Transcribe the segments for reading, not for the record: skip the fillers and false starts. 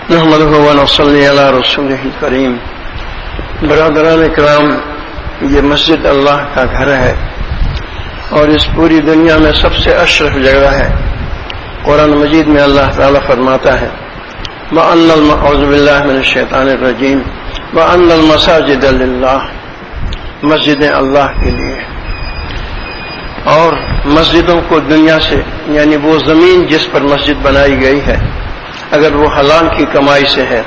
نحمده ونصلي علی رسولہ الکریم. برادران کرام، یہ مسجد اللہ کا گھر ہے اور اس پوری دنیا میں سب سے اشرف جگہ ہے. قرآن مجید میں اللہ تعالیٰ فرماتا ہے اعوذ باللہ من الشیطان الرجیم وَأَنَّ الْمَسَاجِدَ لِلَّهِ، مسجدیں اللہ کے لیے. اور مسجدوں کو دنیا سے، یعنی وہ زمین جس پر مسجد بنائی گئی ہے، اگر وہ حلال کی کمائی سے ہے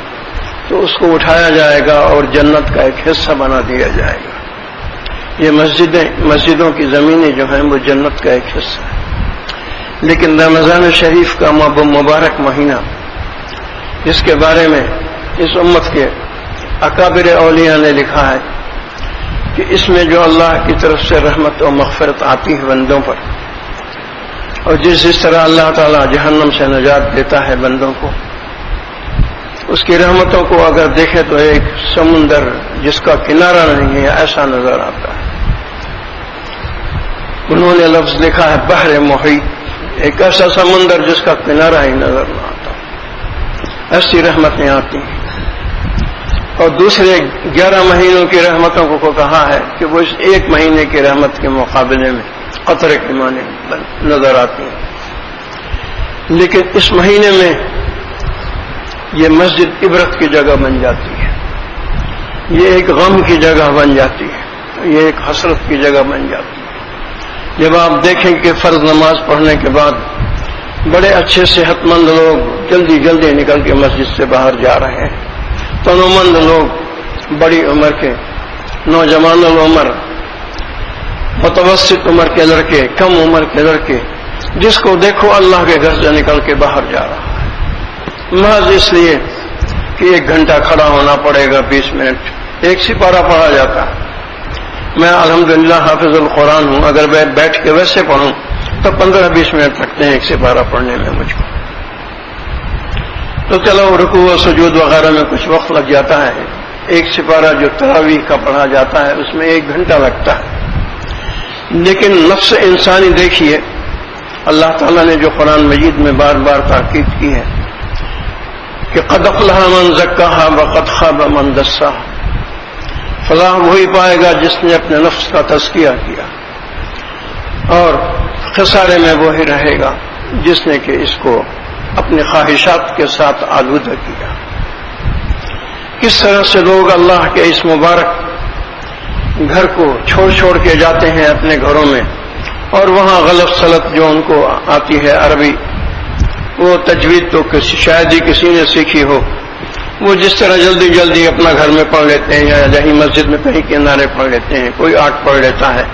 تو اس کو اٹھایا جائے گا اور جنت کا ایک حصہ بنا دیا جائے گا. یہ مسجدوں کی زمینیں جو ہیں وہ جنت کا ایک حصہ ہے. لیکن رمضان شریف کا مبارک مہینہ، جس کے بارے میں اس امت کے اکابر اولیاء نے لکھا ہے کہ اس میں جو اللہ کی طرف سے رحمت و مغفرت آتی ہے بندوں پر، اور جس طرح اللہ تعالیٰ جہنم سے نجات دیتا ہے بندوں کو، اس کی رحمتوں کو اگر دیکھے تو ایک سمندر جس کا کنارہ نہیں ہے ایسا نظر آتا ہے. انہوں نے لفظ لکھا ہے بحر محیط، ایک ایسا سمندر جس کا کنارہ ہی نظر نہ آتا. ایسی رحمتیں آتی ہیں. اور دوسرے 11 مہینوں کی رحمتوں کو کہا ہے کہ وہ اس ایک مہینے کی رحمت کے مقابلے میں قطرے کے معنی نظر آتی ہیں. لیکن اس مہینے میں یہ مسجد عبرت کی جگہ بن جاتی ہے، یہ ایک غم کی جگہ بن جاتی ہے، یہ ایک حسرت کی جگہ بن جاتی ہے. جب آپ دیکھیں کہ فرض نماز پڑھنے کے بعد بڑے اچھے صحت مند لوگ جلدی جلدی نکل کے مسجد سے باہر جا رہے ہیں، تنومند لوگ، بڑی عمر کے، نوجوان العمر، متوسط عمر کے لڑکے، کم عمر کے لڑکے، جس کو دیکھو اللہ کے گھر سے نکل کے باہر جا رہا ہے، محض اس لیے کہ 1 گھنٹہ کھڑا ہونا پڑے گا، 20 منٹ ایک سپارہ پڑھا جاتا ہے. میں الحمدللہ حافظ القرآن ہوں، اگر میں بیٹھ کے ویسے پڑھوں تو 15-20 منٹ لگتے ہیں ایک سپارہ پڑھنے میں مجھ کو. تو چلو رکوع و سجود وغیرہ میں کچھ وقت لگ جاتا ہے. ایک سپارہ جو تراویح کا پڑھا جاتا ہے اس میں 1 گھنٹہ لگتا ہے. لیکن نفس انسانی دیکھیے، اللہ تعالیٰ نے جو قرآن مجید میں بار بار تاکید کی ہے کہ قد افلح من زکاہا وقد خاب من دساہا، فلاح وہی پائے گا جس نے اپنے نفس کا تزکیہ کیا، اور خسارے میں وہی رہے گا جس نے کہ اس کو اپنی خواہشات کے ساتھ آلودہ کیا. کس طرح سے لوگ اللہ کے اس مبارک گھر کو چھوڑ کے جاتے ہیں اپنے گھروں میں، اور وہاں غلط سلط جو ان کو آتی ہے عربی، وہ تجوید تو شاید ہی کسی نے سیکھی ہو، وہ جس طرح جلدی جلدی اپنا گھر میں پڑھ لیتے ہیں یا یہیں مسجد میں کہیں کنارے پڑھ لیتے ہیں. کوئی 8 پڑھ لیتا ہے،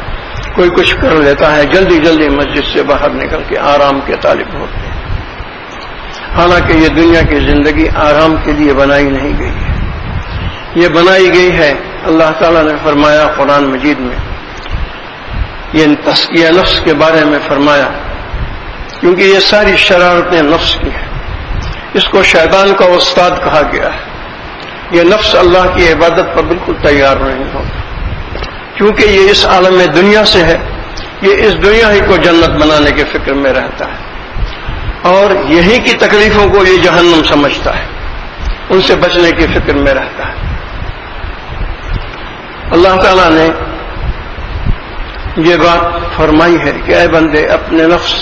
کوئی کچھ کر لیتا ہے، جلدی جلدی مسجد سے باہر نکل کے آرام کے طالب ہوتے ہیں. حالانکہ یہ دنیا کی زندگی آرام کے لیے بنائی نہیں گئی ہے، یہ بنائی گئی ہے، اللہ تعالیٰ نے فرمایا قرآن مجید میں، یہ تزکیہ نفس کے بارے میں فرمایا، کیونکہ یہ ساری شرارتیں نفس کی ہیں. اس کو شیطان کا استاد کہا گیا ہے. یہ نفس اللہ کی عبادت پر بالکل تیار نہیں ہوتا، کیونکہ یہ اس عالم میں دنیا سے ہے، یہ اس دنیا ہی کو جنت بنانے کے فکر میں رہتا ہے، اور یہی کی تکلیفوں کو یہ جہنم سمجھتا ہے، ان سے بچنے کی فکر میں رہتا ہے. اللہ تعالیٰ نے یہ بات فرمائی ہے کہ اے بندے اپنے نفس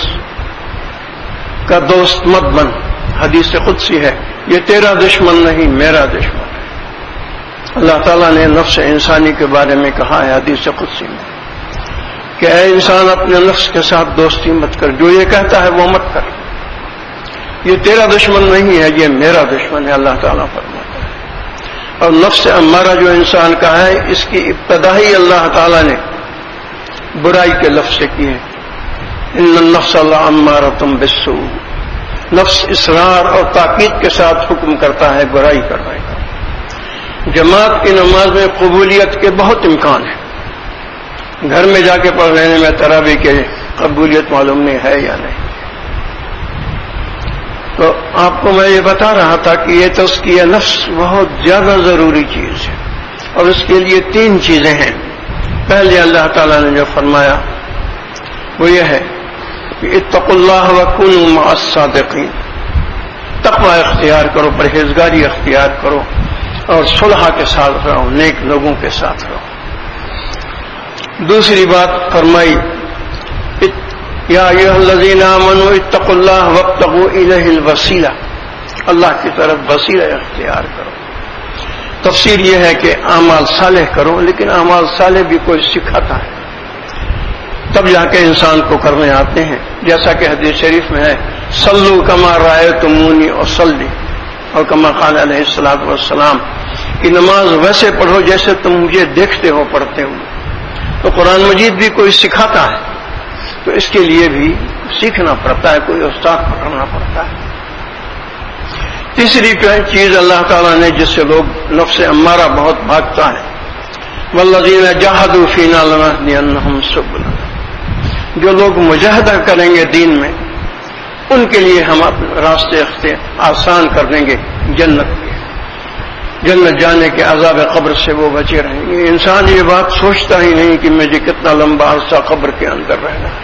کا دوست مت بن. حدیث قدسی ہے، یہ تیرا دشمن نہیں میرا دشمن ہے. اللہ تعالیٰ نے نفس انسانی کے بارے میں کہا ہے حدیث قدسی میں کہ اے انسان اپنے نفس کے ساتھ دوستی مت کر، جو یہ کہتا ہے وہ مت کر، یہ تیرا دشمن نہیں ہے، یہ میرا دشمن ہے. اللہ تعالیٰ فرماتا ہے. اور نفس امارہ جو انسان کا ہے، اس کی ابتدا ہی اللہ تعالیٰ نے برائی کے لفظ سے کی ہے. ان النفس لامارۃ بالسوء، نفس اصرار اور تاکید کے ساتھ حکم کرتا ہے برائی کرنے کا. جماعت کی نماز میں قبولیت کے بہت امکان ہیں، گھر میں جا کے پڑھ لینے میں تراویح کے قبولیت معلوم نہیں ہے یا نہیں. تو آپ کو میں یہ بتا رہا تھا کہ یہ تزکیہ نفس بہت زیادہ ضروری چیز ہے، اور اس کے لیے 3 چیزیں ہیں. پہلے اللہ تعالیٰ نے جو فرمایا وہ یہ ہے کہ اتقوا اللہ وکونوا مع الصادقین، تقوی اختیار کرو، پرہیزگاری اختیار کرو، اور صلح کے ساتھ رہو، نیک لوگوں کے ساتھ رہو۔ دوسری بات فرمائی یا ایھا الذین آمنوا اتقوا اللہ وابتغوا الیہ الوسیلہ، اللہ کی طرف وسیلہ اختیار کرو۔ تفسیر یہ ہے کہ اعمال صالح کرو، لیکن اعمال صالح بھی کوئی سکھاتا ہے، تب جا کے انسان کو کرنے آتے ہیں، جیسا کہ حدیث شریف میں ہے صلو کما رأیتمونی اصلی، اور کما قال علیہ الصلوۃ والسلام کہ نماز ویسے پڑھو جیسے تم مجھے دیکھتے ہو پڑھتے ہو۔ تو قرآن مجید بھی کوئی سکھاتا ہے، تو اس کے لیے بھی سیکھنا پڑتا ہے، کوئی استاد پکڑنا پڑتا ہے۔ تیسری چیز اللہ تعالیٰ نے جس سے لوگ نفس امارہ بہت بھاگتا ہے، والذین جاہدوا فینا لنہدینہم سبلنا، جو لوگ مجاہدہ کریں گے دین میں ان کے لیے ہم اپنے راستے آسان کر دیں گے، جنت جانے کے عذاب قبر سے وہ بچے رہیں گے۔ انسان یہ بات سوچتا ہی نہیں کہ مجھے کتنا لمبا عرصہ قبر کے اندر رہنا ہے۔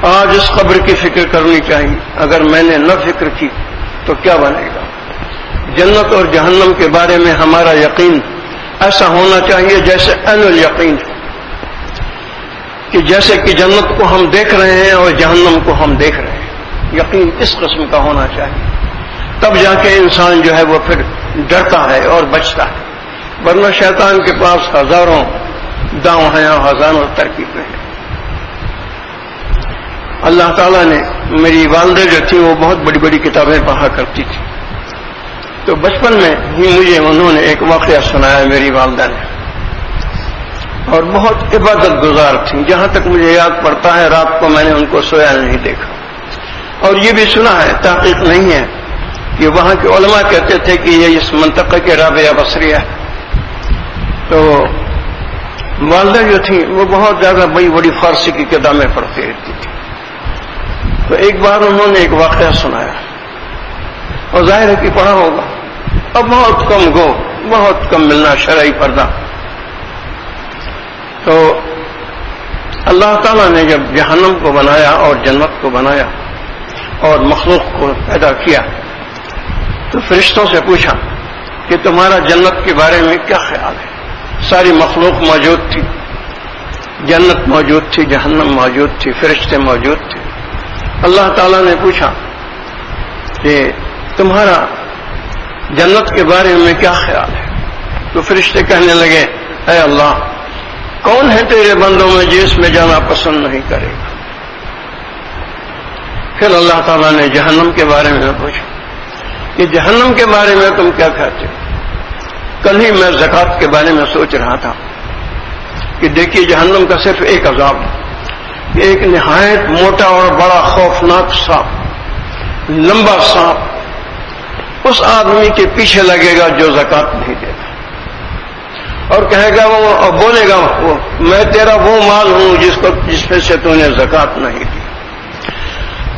آج اس قبر کی فکر کرنی چاہیے، اگر میں نے نہ فکر کی تو کیا بنے گا۔ جنت اور جہنم کے بارے میں ہمارا یقین ایسا ہونا چاہیے جیسے عین الیقین، کہ جیسے کہ جنت کو ہم دیکھ رہے ہیں اور جہنم کو ہم دیکھ رہے ہیں، یقین اس قسم کا ہونا چاہیے، تب جا کے انسان جو ہے وہ پھر ڈرتا ہے اور بچتا ہے، ورنہ شیطان کے پاس ہزاروں داؤں ہیں اور ہزاروں ترکیبیں ہیں۔ اللہ تعالیٰ نے، میری والدہ جو تھی وہ بہت بڑی بڑی کتابیں پڑھا کرتی تھی، تو بچپن میں ہی مجھے انہوں نے ایک واقعہ سنایا میری والدہ نے، اور بہت عبادت گزار تھیں، جہاں تک مجھے یاد پڑتا ہے رات کو میں نے ان کو سویا نہیں دیکھا۔ اور یہ بھی سنا ہے، تحقیق نہیں ہے، کہ وہاں کے علماء کہتے تھے کہ یہ اس منطقہ کے رابعہ بصریہ ہے۔ تو والدہ جو تھیں وہ بہت زیادہ بڑی بڑی فارسی کی کتابیں پڑھتی رہتی تھی، تو ایک بار انہوں نے ایک واقعہ سنایا، اور ظاہر ہے کہ پڑھا ہوگا، اب بہت کم ملنا شرعی پردہ۔ تو اللہ تعالیٰ نے جب جہنم کو بنایا اور جنت کو بنایا اور مخلوق کو پیدا کیا، تو فرشتوں سے پوچھا کہ تمہارا جنت کے بارے میں کیا خیال ہے؟ ساری مخلوق موجود تھی، جنت موجود تھی، جہنم موجود تھی، فرشتے موجود تھے۔ اللہ تعالیٰ نے پوچھا کہ تمہارا جنت کے بارے میں کیا خیال ہے؟ تو فرشتے کہنے لگے اے اللہ، کون ہے تیرے بندوں میں جو اس میں جانا پسند نہیں کرے گا؟ پھر اللہ تعالیٰ نے جہنم کے بارے میں پوچھا کہ جہنم کے بارے میں تم کیا کہتے ہو؟ کل ہی میں زکوٰۃ کے بارے میں سوچ رہا تھا کہ دیکھیے جہنم کا صرف ایک عذاب ہے، ایک نہایت موٹا اور بڑا خوفناک سانپ، لمبا سانپ اس آدمی کے پیچھے لگے گا جو زکوٰۃ نہیں دیتا، اور کہے گا وہ، اور بولے گا وہ، میں تیرا وہ مال ہوں جس میں سے تو نے زکوٰۃ نہیں دی،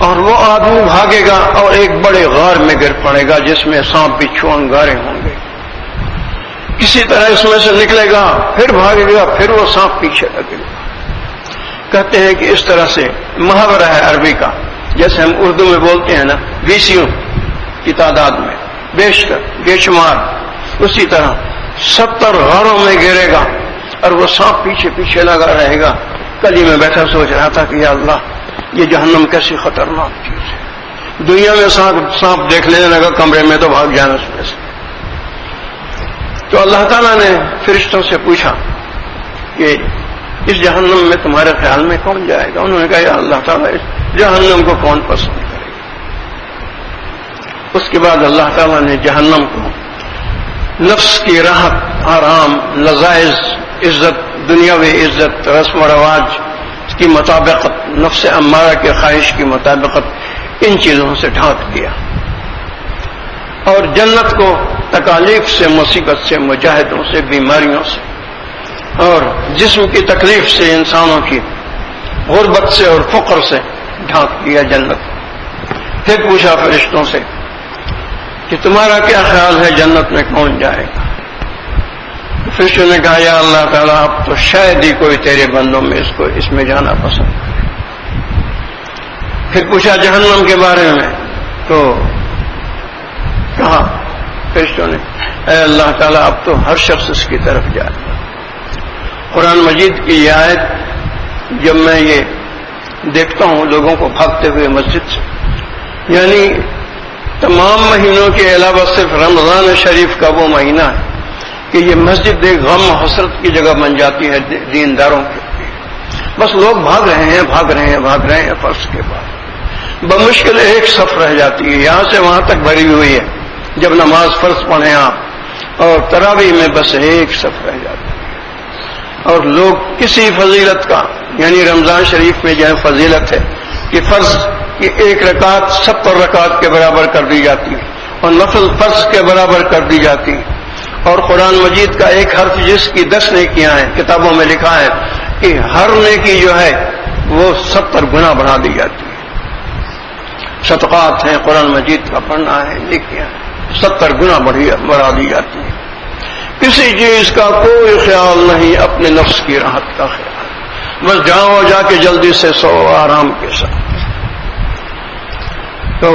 اور وہ آدمی بھاگے گا اور ایک بڑے غار میں گر پڑے گا جس میں سانپ بچھو انگارے ہوں گے، کسی طرح اس میں سے نکلے گا، پھر بھاگے گا، پھر وہ سانپ پیچھے لگے گا۔ کہتے ہیں کہ اس طرح سے محاورہ ہے عربی کا، جیسے ہم اردو میں بولتے ہیں نا بیسیوں کی تعداد میں، بیشتر بے شمار، اسی طرح 70 غاروں میں گرے گا اور وہ سانپ پیچھے پیچھے لگا رہے گا۔ کل ہی میں بیٹھا سوچ رہا تھا کہ یا اللہ، یہ جہنم کیسی خطرناک چیز ہے، دنیا میں سانپ دیکھ لینے لگا کمرے میں تو بھاگ جانا اس میں سے۔ تو اللہ تعالیٰ نے فرشتوں سے پوچھا کہ اس جہنم میں تمہارے خیال میں کون جائے گا؟ انہوں نے کہا یا اللہ تعالیٰ، اس جہنم کو کون پسند کرے گا؟ اس کے بعد اللہ تعالیٰ نے جہنم کو نفس کی راحت، آرام، لذائذ، عزت، دنیاوی عزت، رسم و رواج کی مطابقت، نفس امارہ کے خواہش کی مطابقت، ان چیزوں سے ڈھانک دیا، اور جنت کو تکالیف سے، مصیبت سے، مجاہدوں سے، بیماریوں سے اور جسم کی تکلیف سے، انسانوں کی غربت سے اور فقر سے ڈھانک دیا جنت۔ پھر پوچھا فرشتوں سے کہ تمہارا کیا خیال ہے جنت میں کون جائے گا؟ فرشتوں نے کہا یا اللہ تعالیٰ، اب تو شاید ہی کوئی تیرے بندوں میں اس میں جانا پسند کرے۔ پھر پوچھا جہنم کے بارے میں، تو کہا فرشتوں نے اے اللہ تعالیٰ اب تو ہر شخص اس کی طرف جائے. قرآن مجید کی یہ آیت جب میں یہ دیکھتا ہوں لوگوں کو بھاگتے ہوئے مسجد سے، یعنی تمام مہینوں کے علاوہ صرف رمضان شریف کا وہ مہینہ ہے کہ یہ مسجد ایک غم و حسرت کی جگہ بن جاتی ہے دینداروں کے. بس لوگ بھاگ رہے ہیں فرض کے بعد بمشکل ایک صف رہ جاتی ہے، یہاں سے وہاں تک بھری ہوئی ہے جب نماز فرض پڑھیں آپ، اور تراویح میں بس ایک صف رہ جاتی ہے. اور لوگ کسی فضیلت کا، یعنی رمضان شریف میں جو ہے فضیلت ہے کہ فرض کی ایک رکعت 70 رکعت کے برابر کر دی جاتی ہے اور نفل فرض کے برابر کر دی جاتی ہے. اور قرآن مجید کا ایک حرف جس کی 10 نیکیاں ہیں، کتابوں میں لکھا ہے کہ ہر نیکی جو ہے وہ 70 گنا بڑھا دی جاتی ہے. صدقات ہیں، قرآن مجید کا پڑھنا ہے، نیکیاں 70 گنا بڑھا دی جاتی ہے. کسی چیز کا کوئی خیال نہیں، اپنے نفس کی راحت کا خیال، بس جاؤ جا کے جلدی سے سو آرام کے ساتھ. تو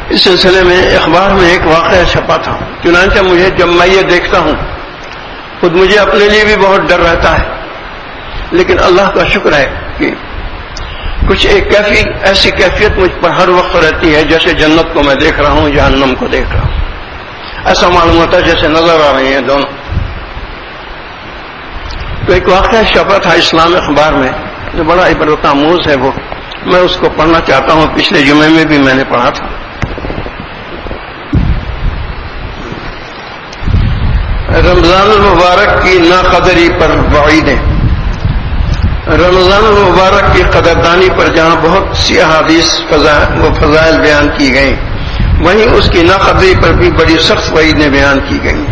اس سلسلے میں اخبار میں ایک واقعہ چھپا تھا، چنانچہ مجھے جب میں یہ دیکھتا ہوں خود مجھے اپنے لیے بھی بہت ڈر رہتا ہے، لیکن اللہ کا شکر ہے کہ کچھ ایک ایسی کیفیت مجھ پر ہر وقت رہتی ہے جیسے جنت کو میں دیکھ رہا ہوں، جہنم کو دیکھ رہا ہوں. ایسا معلوم ہوتا ہے جیسے نظر آ رہی ہیں دونوں. تو ایک واقعہ چھپا تھا اسلام اخبار میں جو بڑا عبرت آموز ہے، وہ میں اس کو پڑھنا چاہتا ہوں. پچھلے جمعے میں بھی میں نے پڑھا تھا. رمضان المبارک کی ناقدری پر وعیدیں. رمضان المبارک کی قدردانی پر جہاں بہت سی احادیث و فضائل بیان کی گئیں، وہیں اس کی ناقدری پر بھی بڑی سخت وعیدیں بیان کی گئیں.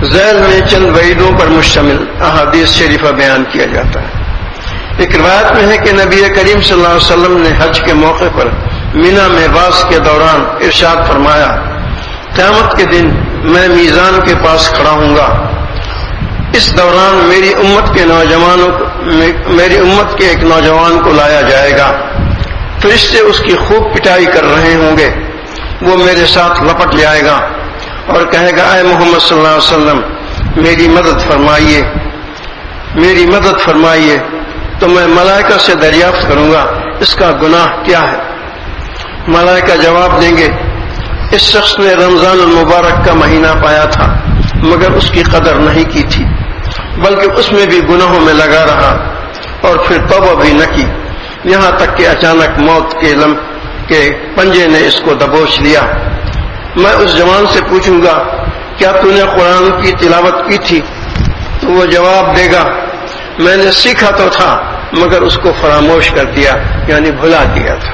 ذیل میں چند وعیدوں پر مشتمل احادیث شریفہ بیان کیا جاتا ہے. ایک روایت میں ہے کہ نبی کریم صلی اللہ علیہ وسلم نے حج کے موقع پر مینا میں باس کے دوران ارشاد فرمایا، قیامت کے دن میں میزان کے پاس کھڑا ہوں گا. اس دوران میری امت کے ایک نوجوان کو لایا جائے گا. فرشتے اس کی خوب پٹائی کر رہے ہوں گے. وہ میرے ساتھ لپٹ جائے گا اور کہے گا اے محمد صلی اللہ علیہ وسلم میری مدد فرمائیے. تو میں ملائکہ سے دریافت کروں گا اس کا گناہ کیا ہے. ملائکہ جواب دیں گے اس شخص نے رمضان المبارک کا مہینہ پایا تھا مگر اس کی قدر نہیں کی تھی، بلکہ اس میں بھی گناہوں میں لگا رہا اور پھر توبہ بھی نہ کی، یہاں تک کہ اچانک موت کے پنجے نے اس کو دبوچ لیا. میں اس جوان سے پوچھوں گا کیا تو نے قرآن کی تلاوت کی تھی؟ تو وہ جواب دے گا میں نے سیکھا تو تھا مگر اس کو فراموش کر دیا، یعنی بھلا دیا تھا،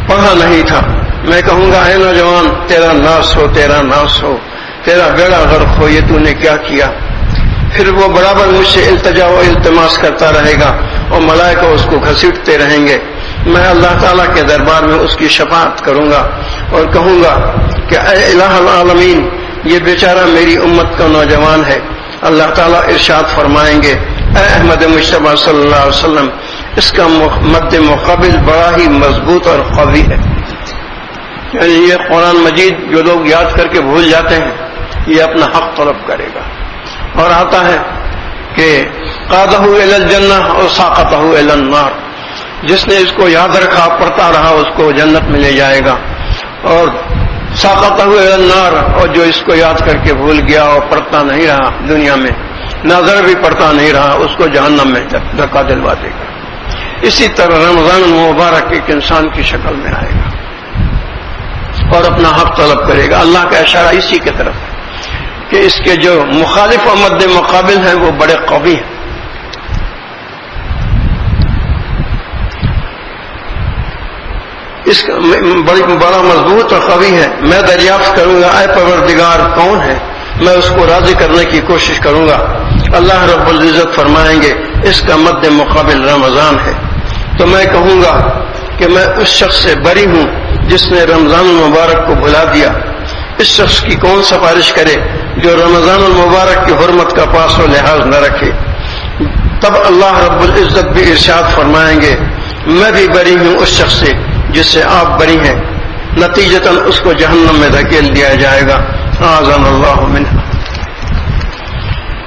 پڑھا نہیں تھا. میں کہوں گا اے نوجوان تیرا ناس ہو، تیرا بیڑا غرق ہو، یہ تو نے کیا کیا؟ پھر وہ برابر مجھ سے التجا و التماس کرتا رہے گا اور ملائکہ اس کو گھسیٹتے رہیں گے. میں اللہ تعالیٰ کے دربار میں اس کی شفاعت کروں گا اور کہوں گا کہ اے الہ العالمین یہ بیچارہ میری امت کا نوجوان ہے. اللہ تعالیٰ ارشاد فرمائیں گے اے احمد مجتبیٰ صلی اللہ علیہ وسلم اس کا مد مقابل بڑا ہی مضبوط اور قوی ہے. یعنی یہ قرآن مجید جو لوگ یاد کر کے بھول جاتے ہیں یہ اپنا حق طلب کرے گا. اور آتا ہے کہ قادہ الی الجنہ اور ساقتہ الی النار، جس نے اس کو یاد رکھا پڑھتا رہا اس کو جنت میں لے جائے گا، اور ساقتہ الی النار، اور جو اس کو یاد کر کے بھول گیا اور پڑھتا نہیں رہا دنیا میں، نظر بھی پڑھتا نہیں رہا، اس کو جہنم میں دھکا دلوا دے گا. اسی طرح رمضان المبارک ایک انسان کی شکل میں آئے گا اور اپنا حق طلب کرے گا. اللہ کا اشارہ اسی کی طرف ہے کہ اس کے جو مخالف و مد مقابل ہیں وہ بڑے قوی ہیں. اس بڑا مضبوط اور قوی ہے. میں دریافت کروں گا اے پروردگار کون ہے، میں اس کو راضی کرنے کی کوشش کروں گا. اللہ رب العزت فرمائیں گے اس کا مد مقابل رمضان ہے. تو میں کہوں گا کہ میں اس شخص سے بری ہوں جس نے رمضان المبارک کو بھلا دیا. اس شخص کی کون سفارش کرے جو رمضان المبارک کی حرمت کا پاس و لحاظ نہ رکھے. تب اللہ رب العزت بھی ارشاد فرمائیں گے میں بھی بری ہوں اس شخص سے جس سے آپ بری ہیں. نتیجتاً اس کو جہنم میں دھکیل دیا جائے گا، اعاذنا اللہ منہ۔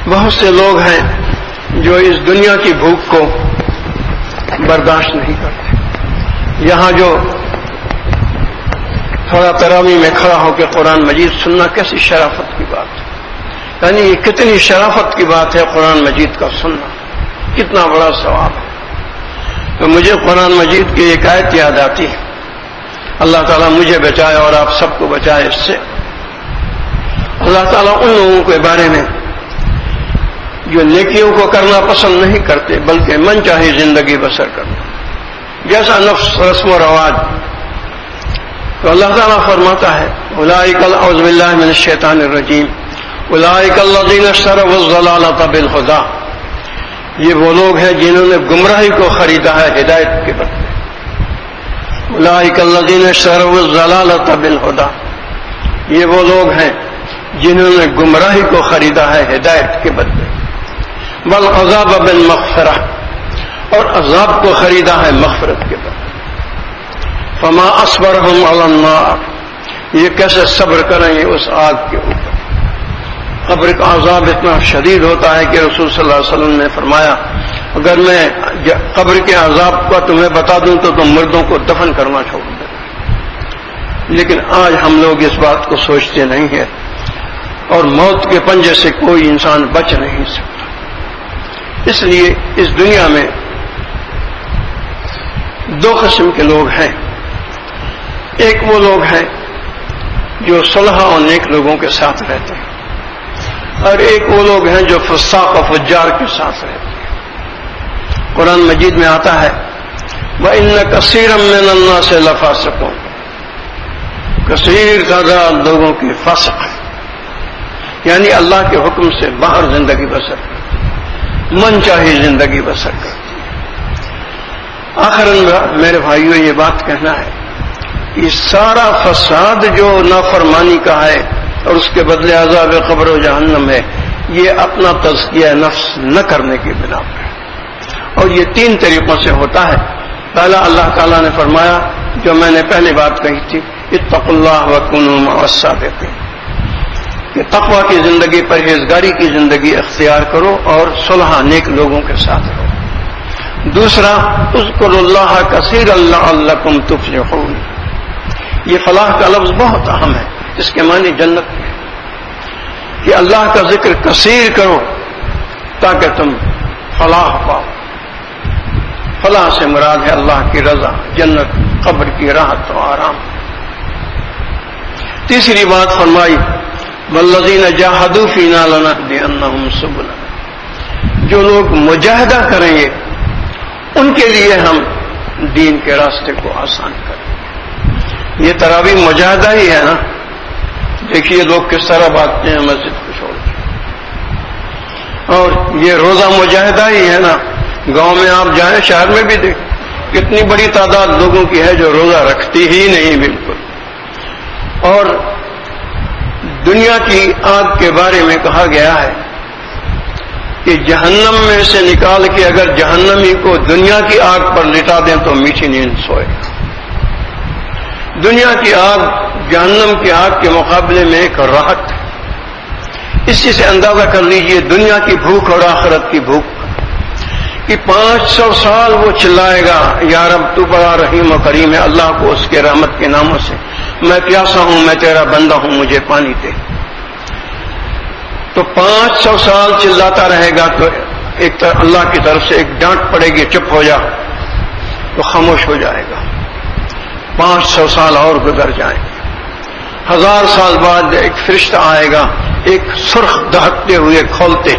بہت سے لوگ ہیں جو اس دنیا کی بھوک کو برداشت نہیں کرتے۔ یہاں جو تھوڑا تراویح میں کھڑا ہو کے قرآن مجید سننا کیسی شرافت کی بات ہے، یعنی یہ کتنی شرافت کی بات ہے قرآن مجید کا سننا، کتنا بڑا ثواب ہے۔ تو مجھے قرآن مجید کی ایک آیت یاد آتی ہے، اللہ تعالیٰ مجھے بچائے اور آپ سب کو بچائے اس سے۔ اللہ تعالیٰ ان لوگوں کے بارے میں جو نیکیوں کو کرنا پسند نہیں کرتے بلکہ من چاہے زندگی بسر کرنا، جیسا نفس رسم و رواج، تو اللہ تعالیٰ فرماتا ہے اولئک اعوذ باللہ من الشیطان الرجیم اولئک الذین اشتروا الضلالۃ بالہدی، یہ وہ لوگ ہیں جنہوں نے گمراہی کو خریدا ہے ہدایت کے بدلے۔ اولئک الذین اشتروا الضلالۃ بالہدی، یہ وہ لوگ ہیں جنہوں نے گمراہی کو خریدا ہے ہدایت کے بدلے۔ والعذاب بالمغفرہ، اور عذاب کو خریدا ہے مغفرت کے بدلے۔ فما اصبرهم علی النار، یہ کیسے صبر کریں گے اس آگ کے اوپر۔ قبر کا عذاب اتنا شدید ہوتا ہے کہ رسول صلی اللہ علیہ وسلم نے فرمایا اگر میں قبر کے عذاب کا تمہیں بتا دوں تو تم مردوں کو دفن کرنا چھوڑ دیں، لیکن آج ہم لوگ اس بات کو سوچتے نہیں ہیں، اور موت کے پنجے سے کوئی انسان بچ نہیں سکتا۔ اس لیے اس دنیا میں دو قسم کے لوگ ہیں، ایک وہ لوگ ہیں جو صلح اور نیک لوگوں کے ساتھ رہتے ہیں، اور ایک وہ لوگ ہیں جو فساق و فجار کے ساتھ رہتے ہیں۔ قرآن مجید میں آتا ہے وَإِنَّ كَثِيرًا مِّنَ النَّاسِ لَفَاسِقُونَ، کثیر تعداد لوگوں کی فاسق ہے، یعنی اللہ کے حکم سے باہر زندگی بسر کرتی، من چاہے زندگی بسر کرتی ہے۔ آخر میرے بھائیوں یہ بات کہنا ہے، یہ سارا فساد جو نافرمانی کا ہے اور اس کے بدلے عذاب قبر و جہنم ہے، یہ اپنا تزکیہ نفس نہ کرنے کی بنا پر ہے، اور یہ تین طریقوں سے ہوتا ہے۔ پہلا اللہ تعالیٰ نے فرمایا جو میں نے پہلے بات کہی تھی اتقوا اللہ وکونوا مع الصادقین، کہ تقوی کی زندگی پرہیزگاری کی زندگی اختیار کرو اور صلح نیک لوگوں کے ساتھ رہو۔ دوسرا اذکروا اللہ کثیرا لعلکم تفلحون، یہ فلاح کا لفظ بہت اہم ہے، اس کے معنی جنت ہے، کہ اللہ کا ذکر کثیر کرو تاکہ تم فلاح پاؤ۔ فلاح سے مراد ہے اللہ کی رضا، جنت، قبر کی راحت و آرام۔ تیسری بات فرمائی والذین جاہدوا فینا لنہدینہم سبلنا، جو لوگ مجاہدہ کریں گے ان کے لیے ہم دین کے راستے کو آسان کریں گے۔ یہ تراویح مجاہدہ ہی ہے نا، دیکھیے لوگ کس طرح بھاگتے ہیں مسجد کو چھوڑ کے، اور یہ روزہ مجاہدہ ہی ہے نا۔ گاؤں میں آپ جائیں، شہر میں بھی دیکھیں کتنی بڑی تعداد لوگوں کی ہے جو روزہ رکھتی ہی نہیں بالکل۔ اور دنیا کی آگ کے بارے میں کہا گیا ہے کہ جہنم میں سے نکال کے اگر جہنمی کو دنیا کی آگ پر لٹا دیں تو میٹھی نیند سوئے گا۔ دنیا کی آگ جہنم کی آگ کے مقابلے میں ایک راحت ہے۔ اسی سے اندازہ کر لیجئے دنیا کی بھوک اور آخرت کی بھوک، کہ 500 سال وہ چلائے گا یا رب تو بڑا رحیم و کریم ہے، اللہ کو اس کے رحمت کے ناموں سے میں پیاسا ہوں، میں تیرا بندہ ہوں، مجھے پانی دے۔ تو 500 سال چلاتا رہے گا تو ایک اللہ کی طرف سے ایک ڈانٹ پڑے گی چپ ہو جا، تو خاموش ہو جائے گا۔ 500 سال اور گزر جائیں گے، 1000 سال بعد ایک فرشتہ آئے گا، ایک سرخ دہکتے ہوئے کھولتے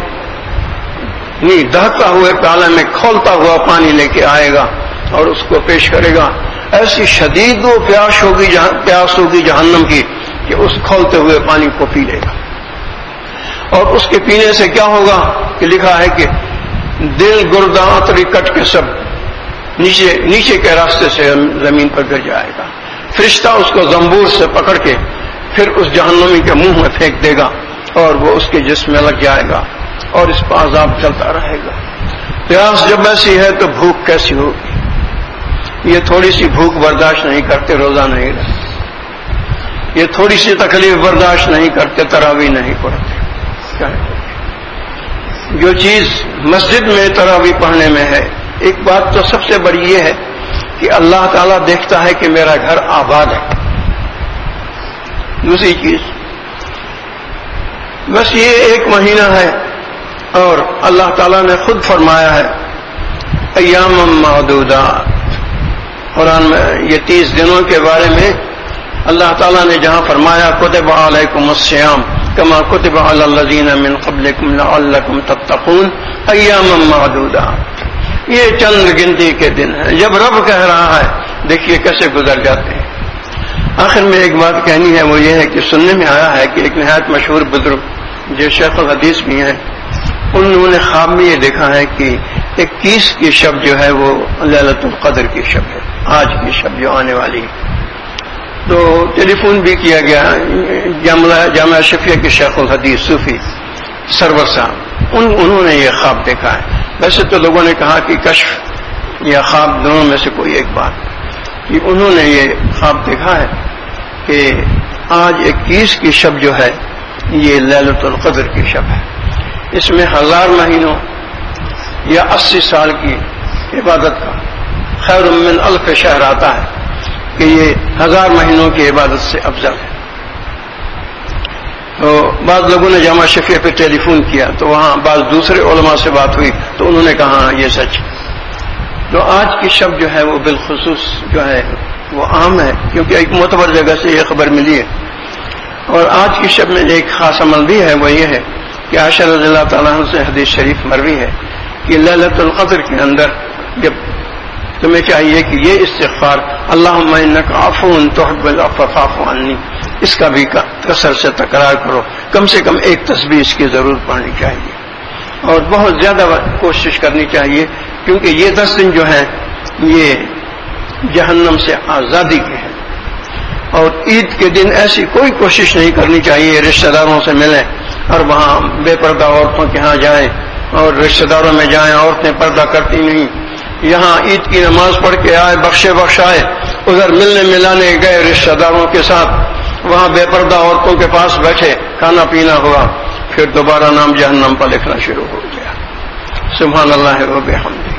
نہیں دہتا ہوئے پیالے میں کھولتا ہوا پانی لے کے آئے گا اور اس کو پیش کرے گا۔ ایسی شدید وہ پیاس ہوگی جہنم کی کہ اس کھولتے ہوئے پانی کو پی لے گا، اور اس کے پینے سے کیا ہوگا کہ لکھا ہے کہ دل گردہ آتری کٹ کے سب نیچے کے راستے سے زمین پر گر جائے گا۔ فرشتہ اس کو زنبور سے پکڑ کے پھر اس جہنمی کے منہ میں پھینک دے گا اور وہ اس کے جسم میں لگ جائے گا اور اس پر عذاب چلتا رہے گا۔ پیاس جب ایسی ہے تو بھوک کیسی ہوگی؟ یہ تھوڑی سی بھوک برداشت نہیں کرتے، روزہ نہیں رہتے۔ یہ تھوڑی سی تکلیف برداشت نہیں کرتے، تراویح نہیں پڑھتے. جو چیز مسجد میں تراویح پڑھنے میں ہے، ایک بات تو سب سے بڑی یہ ہے کہ اللہ تعالیٰ دیکھتا ہے کہ میرا گھر آباد ہے. دوسری چیز بس یہ 1 مہینہ ہے، اور اللہ تعالیٰ نے خود فرمایا ہے ایام معدودات. قرآن میں یہ 30 دنوں کے بارے میں اللہ تعالیٰ نے جہاں فرمایا کتب علیکم الصیام کما کتب علی الذین من قبلکم لعلکم تتقون ایام معدودات، یہ چند گنتی کے دن ہیں. جب رب کہہ رہا ہے دیکھیے کیسے گزر جاتے ہیں. آخر میں ایک بات کہنی ہے، وہ یہ ہے کہ سننے میں آیا ہے کہ ایک نہایت مشہور بزرگ جو شیخ الحدیث بھی ہیں، انہوں نے خواب میں یہ دیکھا ہے کہ 21 کی شب جو ہے وہ لیلۃ القدر کی شب ہے، آج کی شب جو آنے والی ہے. تو ٹیلی فون بھی کیا گیا جامعہ شفیہ کے شیخ الحدیث صوفی سرور صاحب، انہوں نے یہ خواب دیکھا ہے. ویسے تو لوگوں نے کہا کہ کشف یا خواب دونوں میں سے کوئی ایک بات، کہ انہوں نے یہ خواب دیکھا ہے کہ آج 21 کی شب جو ہے یہ لیلۃ القدر کی شب ہے. اس میں 1000 مہینوں یا 80 سال کی عبادت کا خیر من الف شہر آتا ہے کہ یہ 1000 مہینوں کی عبادت سے افضل ہے. تو بعض لوگوں نے جامعہ شفیہ پہ ٹیلی فون کیا تو وہاں بعض دوسرے علماء سے بات ہوئی تو انہوں نے کہا یہ سچ. تو آج کی شب جو ہے وہ بالخصوص جو ہے وہ عام ہے، کیونکہ ایک معتبر جگہ سے یہ خبر ملی ہے. اور آج کی شب میں ایک خاص عمل بھی ہے، وہ یہ ہے کہ عائشہ رضی اللہ تعالیٰ عنہ سے حدیث شریف مروی ہے کہ لیلۃ القدر کے اندر جب تمہیں چاہیے کہ یہ استغفار اللہم انک عفو تحب العفو فاعف عنی، اس کا بھی کثر سے تکرار کرو. کم سے کم ایک تسبیح اس کی ضرور پڑھنی چاہیے، اور بہت زیادہ کوشش کرنی چاہیے، کیونکہ یہ 10 دن جو ہیں یہ جہنم سے آزادی کے ہیں. اور عید کے دن ایسی کوئی کوشش نہیں کرنی چاہیے رشتہ داروں سے ملیں اور وہاں بے پردہ عورتوں کے ہاں جائیں اور رشتہ داروں میں جائیں. عورتیں پردہ کرتی نہیں. یہاں عید کی نماز پڑھ کے آئے بخشائے، ادھر ملنے ملانے گئے رشتہ داروں کے ساتھ، وہاں بے پردہ عورتوں کے پاس بیٹھے، کھانا پینا ہوا، پھر دوبارہ نام جہنم پر لکھنا شروع ہو گیا. سبحان اللہ و بحمدہ،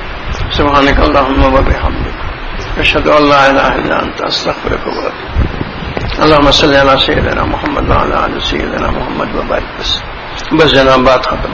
سبحانک اللہم و بحمدک، اشہد ان لا الہ الا انت استغفرک و اتوب الیک. اللہم صلی علی سیدنا محمد وعلی آل سیدنا محمد وبارک وسلم. بس جناب بات ختم.